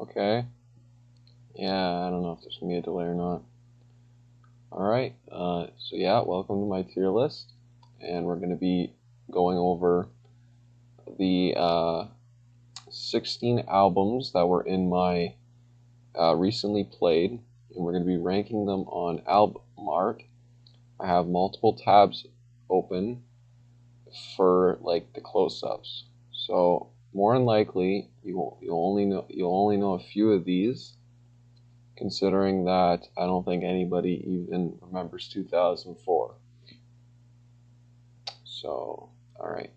Okay. Yeah, I don't know if there's gonna be a delay or not. Alright, so yeah, welcome to my tier list. And we're gonna be going over the 16 albums that were in my recently played. And we're gonna be ranking them on album art. I have multiple tabs open for like the close-ups. So more than likely, you'll only know a few of these, considering that I don't think anybody even remembers 2004. So, all right,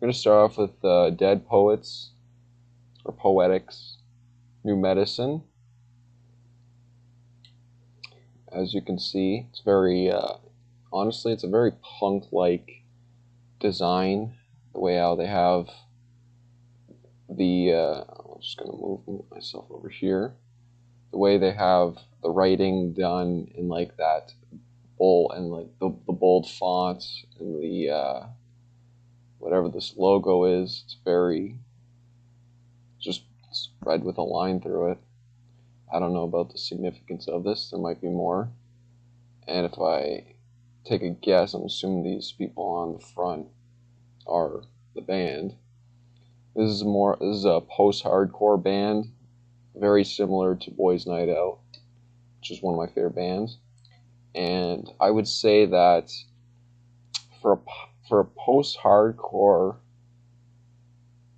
we're gonna start off with Dead Poets or Poetics, New Medicine. As you can see, it's very honestly, it's a very punk-like design. The way how they have the I'm just gonna move myself over here. The way they have the writing done in like that bold and like the bold fonts and the whatever this logo is, it's very just red with a line through it. I don't know about the significance of this. There might be more. And if I take a guess, I'm assuming these people on the front are the band. This is a post-hardcore band, very similar to Boys Night Out, which is one of my favorite bands. And I would say that for a, for a post-hardcore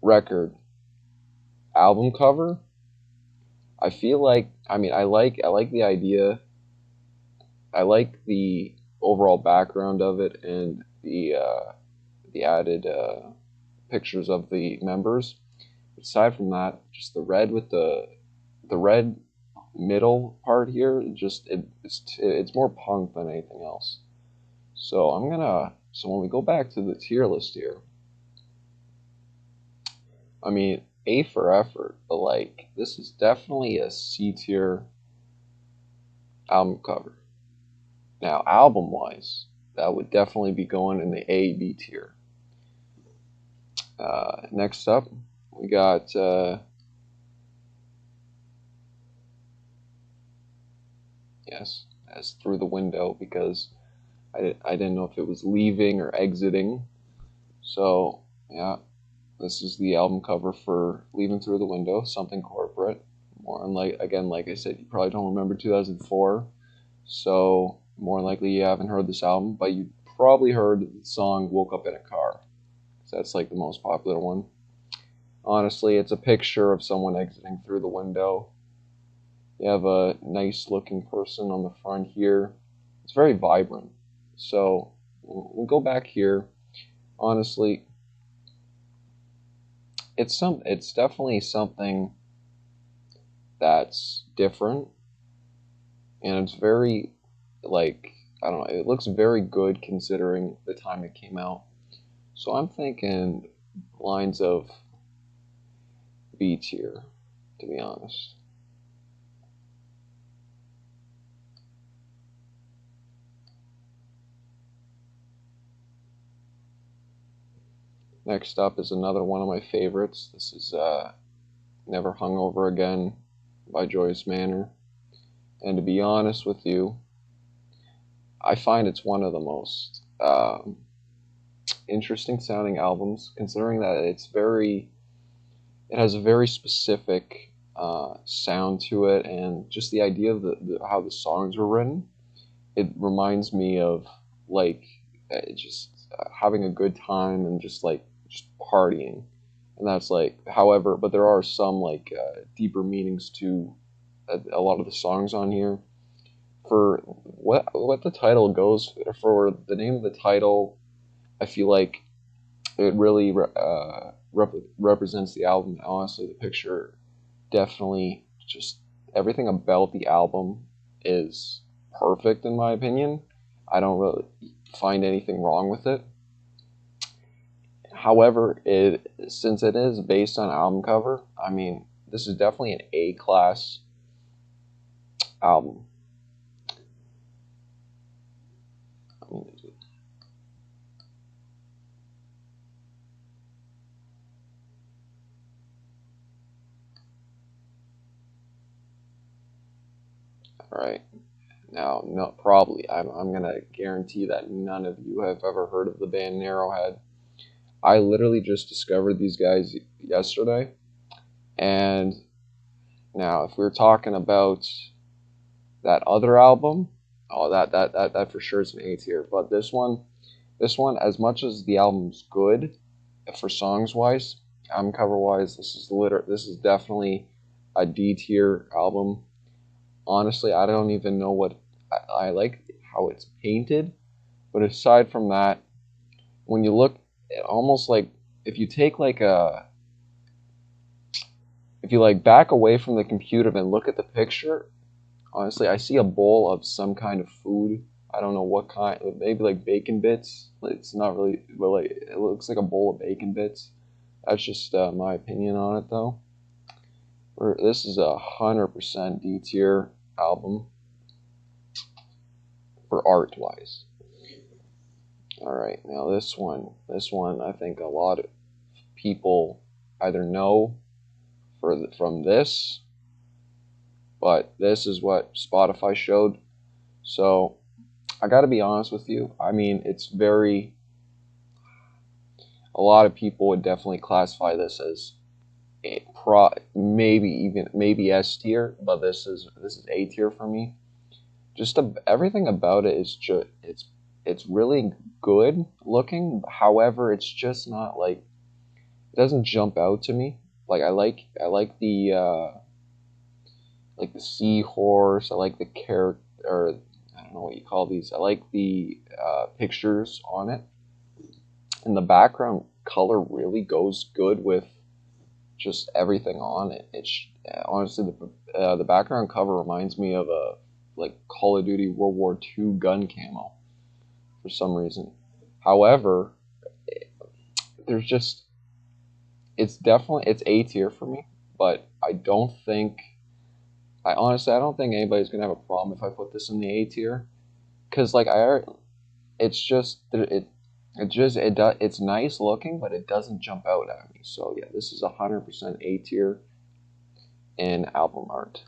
record album cover, I feel like I like the idea. I like the overall background of it and the added pictures of the members. Aside from that, just the red with the red middle part here, it's more punk than anything else. So when we go back to the tier list here, I mean A for effort, but like this is definitely a C tier album cover. Now album wise, that would definitely be going in the A B tier. Next up, we got yes, as through the window because I didn't know if it was leaving or exiting. So yeah, this is the album cover for Leaving Through the Window, something corporate. More unlike again, like I said, you probably don't remember 2004, so more likely you haven't heard this album, but you probably heard the song "Woke Up in a Car." That's like the most popular one. Honestly, it's a picture of someone exiting through the window. You have a nice looking person on the front here. It's very vibrant. So we'll go back here. Honestly, it's definitely something that's different, and it's very like I don't know, it looks very good considering the time it came out. So I'm thinking lines of B tier, to be honest. Next up is another one of my favorites. This is Never Hungover Again by Joyce Manor. And to be honest with you, I find it's one of the most interesting sounding albums, considering that it has a very specific sound to it, and just the idea of how the songs were written. It reminds me of like just having a good time and just partying, and that's like, however, but there are some like deeper meanings to a lot of the songs on here. For what the title goes for, the name of the title, I feel like it really represents the album. Honestly, the picture definitely just everything about the album is perfect in my opinion. I don't really find anything wrong with it. However, it since it is based on album cover, I mean, this is definitely an A class album. I mean, right. Now, no, probably I'm gonna guarantee that none of you have ever heard of the band Narrowhead. I literally just discovered these guys yesterday, and now if we're talking about that other album, oh, that for sure is an A tier. But this one, as much as the album's good for songs wise, album cover wise, this is definitely a D tier album. Honestly, I don't even know what I like how it's painted, but aside from that, when you look, almost like if you take like a if you like back away from the computer and look at the picture, honestly, I see a bowl of some kind of food. I don't know what kind, maybe like bacon bits. It's not really, but like it looks like a bowl of bacon bits. That's just my opinion on it, though. This is 100% D tier album for art wise. All right, now this one, I think a lot of people either know from this, but this is what Spotify showed. So I got to be honest with you. I mean, it's very. A lot of people would definitely classify this as maybe S tier, but this is A tier for me. Just everything about it is just it's really good looking. However, it's just not like it doesn't jump out to me. Like I like the seahorse. I like the character, or I don't know what you call these. I like the pictures on it, and the background color really goes good with just everything on it. It's honestly the background cover reminds me of a like Call of Duty World War II gun camo for some reason. However, there's just it's A tier for me, but I don't think anybody's gonna have a problem if I put this in the A tier because it's just it's nice looking, but it doesn't jump out at me. So yeah, this is 100% A tier in album art.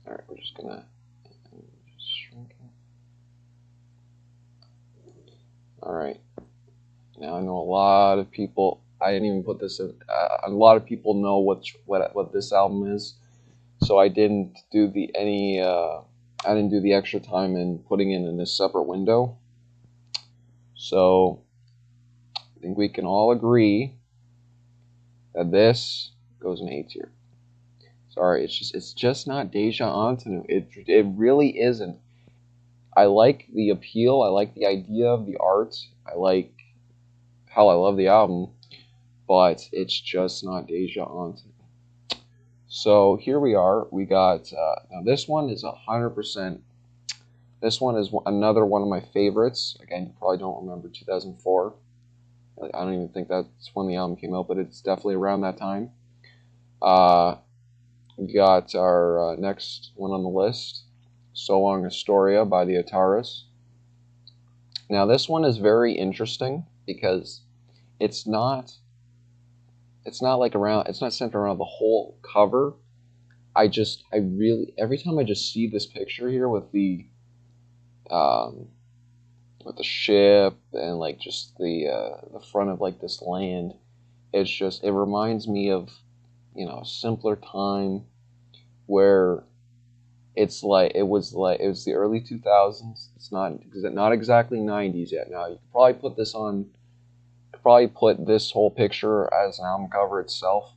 All right, we're just gonna just shrinking. All right, now I know a lot of people. I didn't even put this in. A lot of people know what this album is, so I didn't do the any. I didn't do the extra time in putting it in a separate window. So I think we can all agree that this goes in A tier. Sorry, it's just not Deja Antonou. It really isn't. I like the appeal. I like the idea of the art. I like how I love the album, but it's just not Deja Antonou. So here we are. We got now this one is 100%. This one is another one of my favorites. Again, you probably don't remember 2004. I don't even think that's when the album came out, but it's definitely around that time. We got our next one on the list, So Long Astoria by the Ataras. Now this one is very interesting because it's not it's not centered around the whole cover. I really every time I just see this picture here um, with the ship and like just the front of like this land, it reminds me of a simpler time where it was the early 2000s. It's not exactly 90s yet. Now you could probably put this whole picture as an album cover itself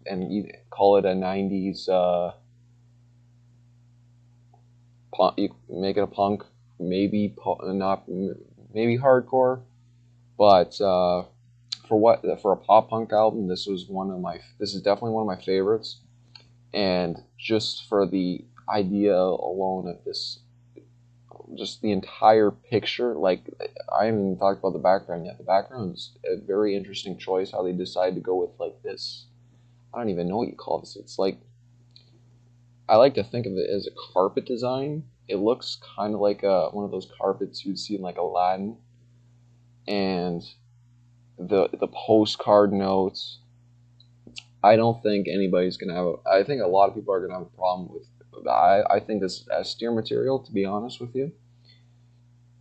and you call it a 90s punk. You make it a punk, maybe not maybe hardcore, but for a pop punk album, this is definitely one of my favorites. And just for the idea alone of this, just the entire picture, like I haven't even talked about the background yet. The background is a very interesting choice, how they decide to go with like this. I don't even know what you call this. It's like, I like to think of it as a carpet design. It looks kind of like one of those carpets you'd see in like Aladdin. And the postcard notes. I don't think anybody's gonna have. I think a lot of people are gonna have a problem with. I think this is S tier material, to be honest with you,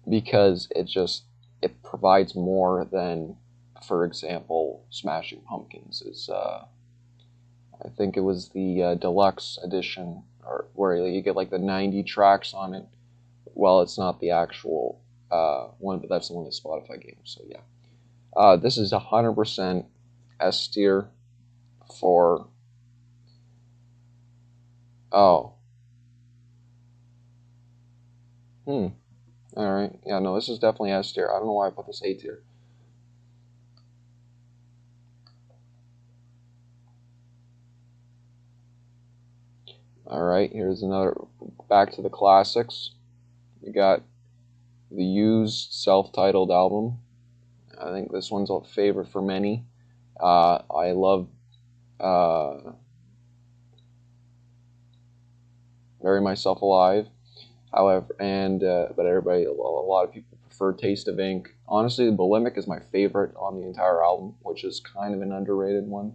because it provides more than, for example, Smashing Pumpkins is. I think it was the deluxe edition, or where you get like the 90 tracks on it. Well, it's not the actual one, but that's the one that Spotify gave. So yeah, this is 100% S tier for. Oh, hmm. All right. Yeah, no, this is definitely S tier. I don't know why I put this A tier. All right, here's another. Back to the classics. We got the Used self-titled album. I think this one's a favorite for many. I love uh, Bury Myself Alive. However, but everybody, a lot of people prefer Taste of Ink. Honestly, Bulimic is my favorite on the entire album, which is kind of an underrated one.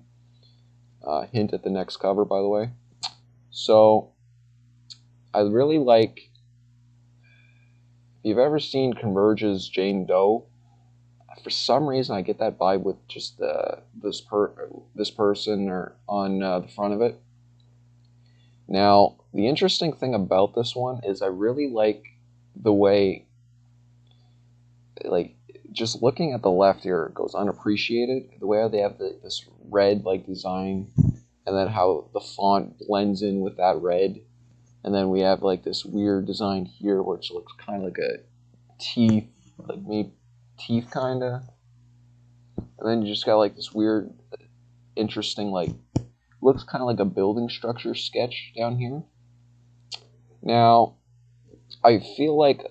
Hint at the next cover, by the way. So I really like. If you've ever seen Converge's Jane Doe, for some reason I get that vibe with just this person or on the front of it. Now, the interesting thing about this one is I really like the way, like, just looking at the left here, it goes unappreciated. The way they have this red like design, and then how the font blends in with that red, and then we have like this weird design here, which looks kind of like a teeth, like maybe teeth kind of, and then you just got like this weird, interesting like looks kind of like a building structure sketch down here. Now, I feel like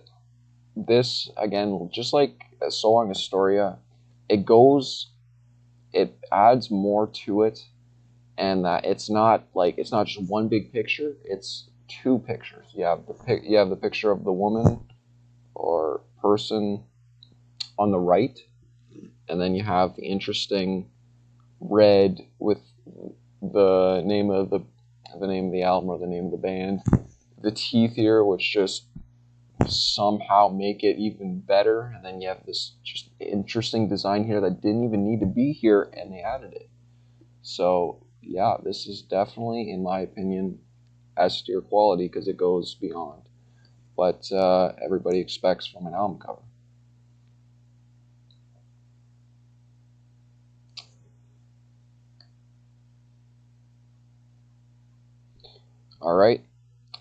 this again, just like So Long Astoria, it goes, it adds more to it, and that it's not just one big picture; it's two pictures. You have the picture of the woman or person on the right, and then you have the interesting red with the name of the album or the name of the band. The teeth here, which just somehow make it even better, and then you have this just interesting design here that didn't even need to be here, and they added it. So yeah, this is definitely, in my opinion, S tier quality because it goes beyond what everybody expects from an album cover. All right,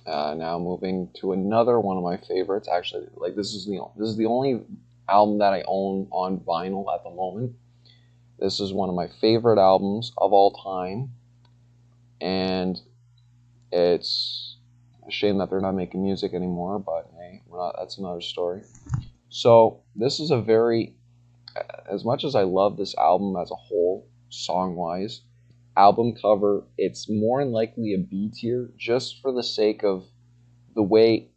now moving to another one of my favorites. Actually, like this is the only album that I own on vinyl at the moment. This is one of my favorite albums of all time, and it's a shame that they're not making music anymore. But hey, we're not, that's another story. So this is a very, as much as I love this album as a whole, song wise, album cover, it's more than likely a B tier just for the sake of the way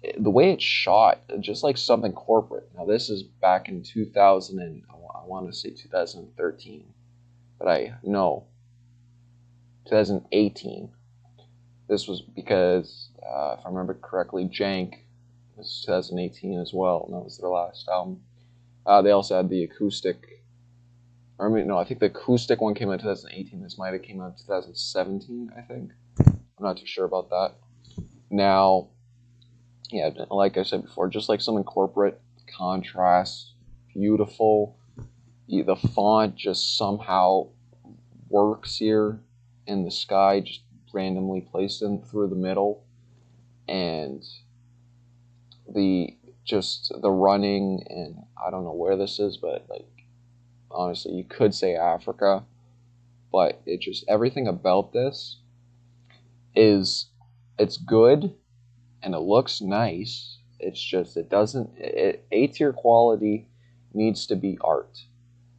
it's shot, just like something corporate. Now this is back in 2000 and I want to say 2013, but I no 2018. This was because if I remember correctly, Jank was 2018 as well, and that was their last album. They also had the acoustic. Or I mean, no, I think the acoustic one came out in 2018. This might have came out in 2017, I think. I'm not too sure about that. Now, yeah, like I said before, just like something corporate, contrast, beautiful. The font just somehow works here in the sky, just randomly placed in through the middle, and the just the running, and I don't know where this is, but like honestly, you could say Africa, but it just everything about this is it's good and it looks nice. It's just it doesn't A tier quality needs to be art.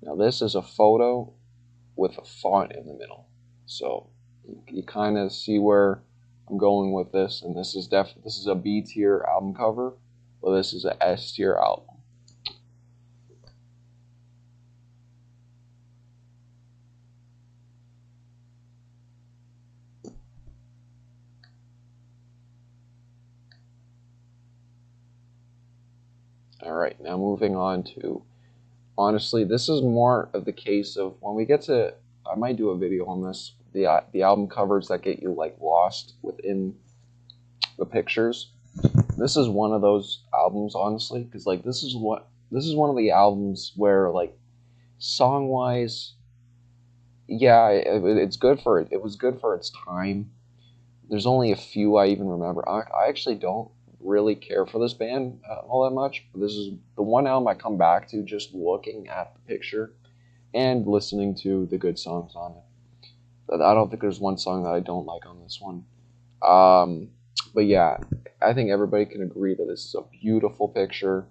Now this is a photo with a font in the middle, so you kind of see where I'm going with this. And this is a B tier album cover, but this is a S tier album. All right, now moving on to, honestly, this is more of the case of when we get to, I might do a video on this, the album covers that get you like lost within the pictures. This is one of those albums, honestly, because like this is one of the albums where like song wise, yeah, it's good for it. It was good for its time. There's only a few I even remember. I actually don't really care for this band all that much. But this is the one album I come back to just looking at the picture and listening to the good songs on it. But I don't think there's one song that I don't like on this one. Um, but yeah, I think everybody can agree that this is a beautiful picture.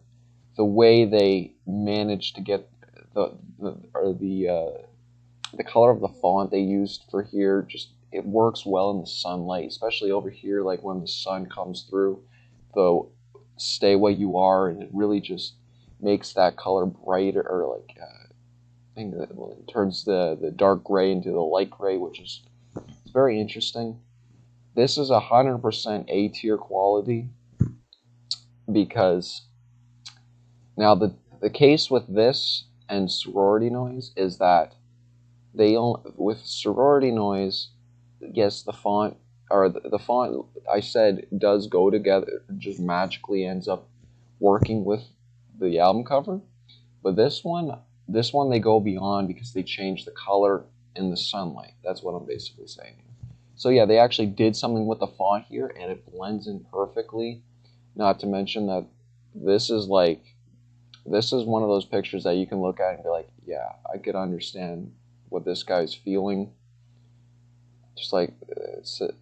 The way they managed to get the color of the font they used for here, just it works well in the sunlight, especially over here, like when the sun comes through the "Stay What You Are," and it really just makes that color brighter, or like I think that it turns the dark gray into the light gray, which is very interesting. This is 100% A tier quality, because now the case with this and Sorority Noise is that they only, with Sorority Noise, yes, the font, or the font I said does go together, just magically ends up working with the album cover. But this one they go beyond because they change the color in the sunlight. That's what I'm basically saying. So yeah, they actually did something with the font here, and it blends in perfectly. Not to mention that this is like this is one of those pictures that you can look at and be like, yeah, I could understand what this guy's feeling. Just like the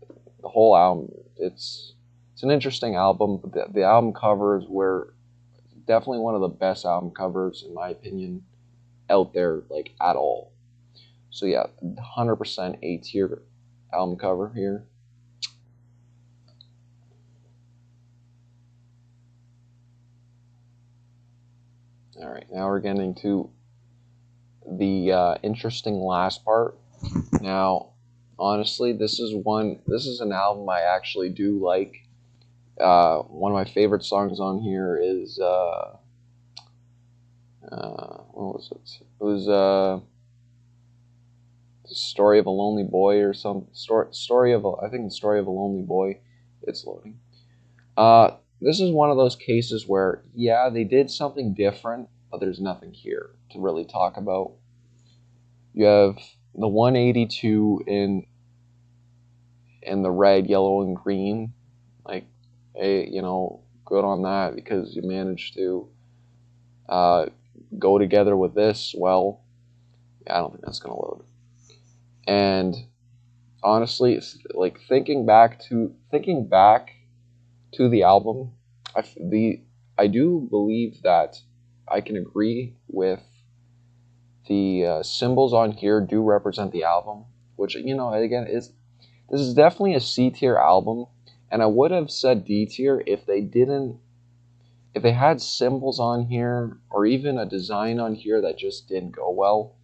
whole album, it's an interesting album. The album covers were definitely one of the best album covers in my opinion out there, like at all. So yeah, 100% A tier album cover here. All right, now we're getting to the interesting last part. Now, honestly, this is an album I actually do like. One of my favorite songs on here is what was it? It was the story of a lonely boy or some story of I think the story of a lonely boy. It's loading. This is one of those cases where yeah they did something different, but there's nothing here to really talk about. You have the 182 in the red, yellow, and green. Like, hey, good on that because you managed to uh, go together with this. Well, yeah, I don't think that's gonna load. And honestly, it's like thinking back to the album, I do believe that I can agree with the symbols on here do represent the album, which again is this is definitely a C tier album, and I would have said D tier if they had symbols on here or even a design on here that just didn't go well,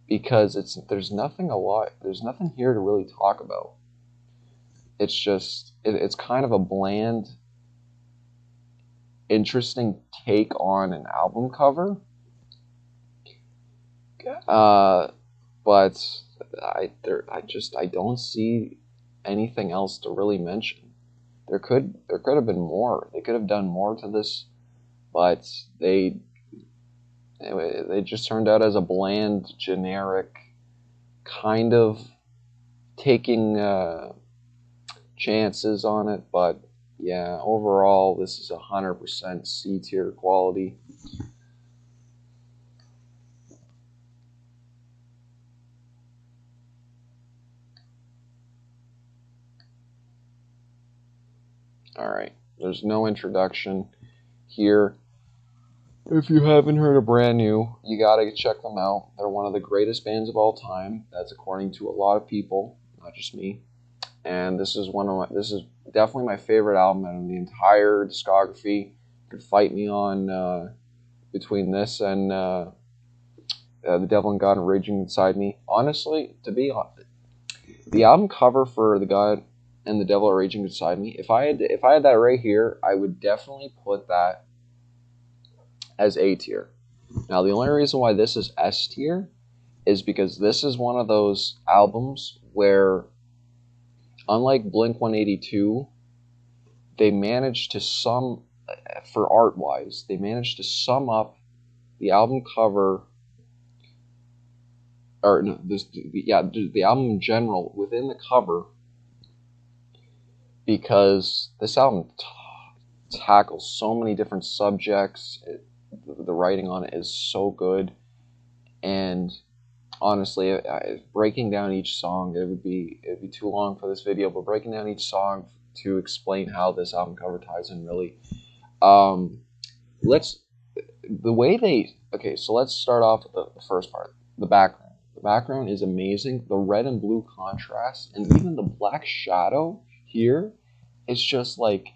because there's nothing here to really talk about. It's just it's kind of a bland, interesting take on an album cover. Uh, but I don't see anything else to really mention. There could have been more. They could have done more to this, but they just turned out as a bland, generic kind of taking chances on it. But yeah, overall, this is 100% C tier quality. All right, there's no introduction here. If you haven't heard of Brand New, you gotta check them out. They're one of the greatest bands of all time. That's according to a lot of people, not just me. And this is definitely my favorite album in the entire discography. You could fight me on between this and The Devil and God and Raging Inside Me. Honestly, to be honest, the album cover for The God and the Devil Are Raging Inside Me, if I had that right here, I would definitely put that as A tier. Now, the only reason why this is S tier is because this is one of those albums where, unlike Blink 182, they managed to for art wise, they managed to sum up the album cover, or no, the album in general within the cover, because this album tackles so many different subjects. The writing on it is so good, and honestly, breaking down each song, it'd be too long for this video. But breaking down each song to explain how this album cover ties in, really. Let's so let's start off with the first part, the background. The background is amazing. The red and blue contrast, and even the black shadow here, it's just like,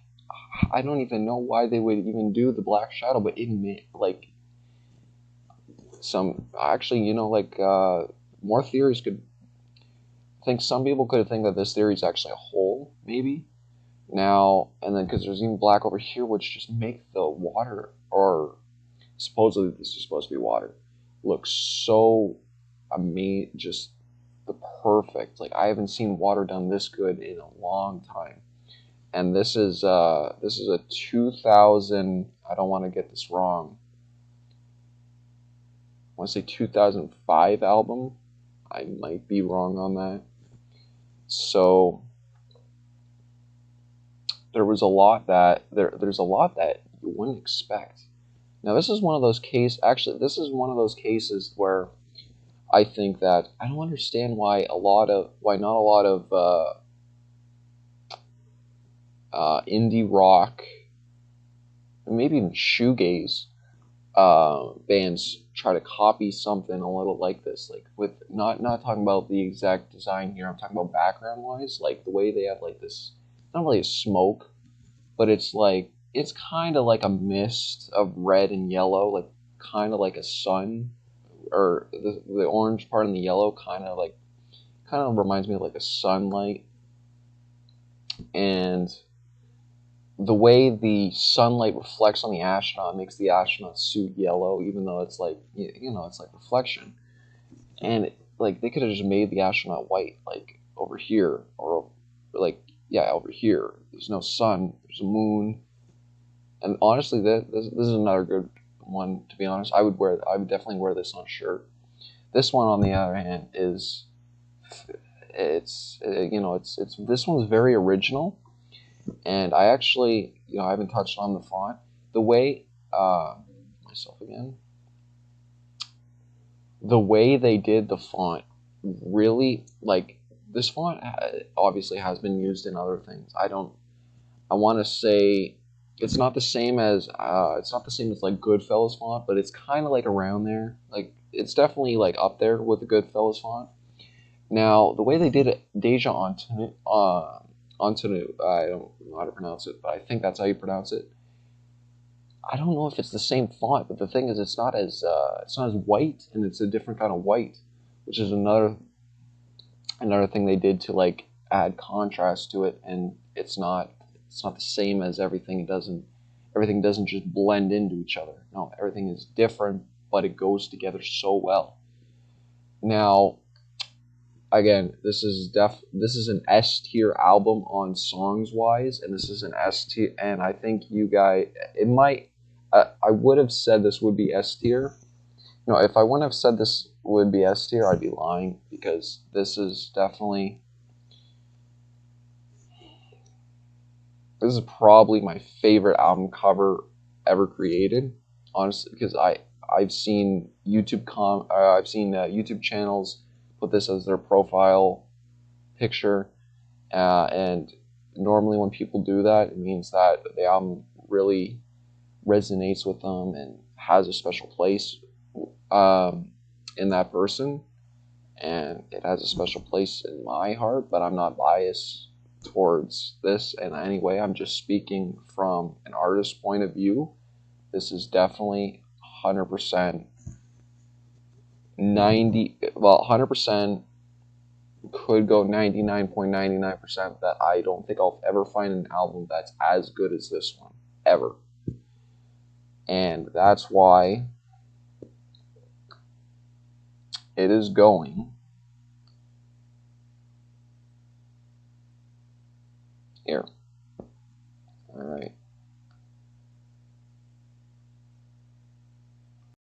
I don't even know why they would even do the black shadow, but it like some actually, more theories could think. Some people could think that this theory is actually a hole, maybe. Now and then, because there's even black over here, which just make the water, or supposedly this is supposed to be water, look so amazing, just the perfect. Like, I haven't seen water done this good in a long time. And this is a 2000. I don't want to get this wrong. I want to say 2005 album. I might be wrong on that. So there's a lot that you wouldn't expect. Now, this is one of those cases. Actually, this is one of those cases where I think that I don't understand why not a lot of indie rock, maybe even shoegaze bands try to copy something a little like this. Like, with not talking about the exact design here. I'm talking about background wise, like the way they have like this. Not really a smoke, but it's kind of like a mist of red and yellow, like kind of like a sun, or the orange part and the yellow kind of reminds me of like a sunlight. And the way the sunlight reflects on the astronaut makes the astronaut suit yellow, even though it's like, it's like reflection. And like, they could have just made the astronaut white, like over here, or like, yeah, over here. There's no sun. There's a moon. And honestly, this is another good one. To be honest, I would definitely wear this on a shirt. This one, on the other hand, is it's this one's very original, and I actually, I haven't touched on the font. The way myself again. The way they did the font, really, like, this font obviously has been used in other things. I want to say it's not the same as like Goodfellas font, but it's kind of like around there. Like, it's definitely like up there with the Goodfellas font. Now, the way they did it, Deja Antonu, I don't know how to pronounce it, but I think that's how you pronounce it. I don't know if it's the same font, but the thing is, it's not as white, and it's a different kind of white, which is another thing they did to like add contrast to it. And it's not the same as everything. Everything doesn't just blend into each other. No, everything is different, but it goes together so well. Now, again, this is an S tier album on songs wise, and this is an S tier. And I think you guys, I would have said this would be S tier. No, if I wouldn't have said this would be S tier, I'd be lying, because this is probably my favorite album cover ever created. Honestly, because I've seen YouTube channels put this as their profile picture, and normally when people do that, it means that the album really resonates with them and has a special place in that person, and it has a special place in my heart. But I'm not biased towards this in any way. I'm just speaking from an artist's point of view. This is definitely 100%, 100%, could go 99.99% that I don't think I'll ever find an album that's as good as this one, ever. And that's why it is going here.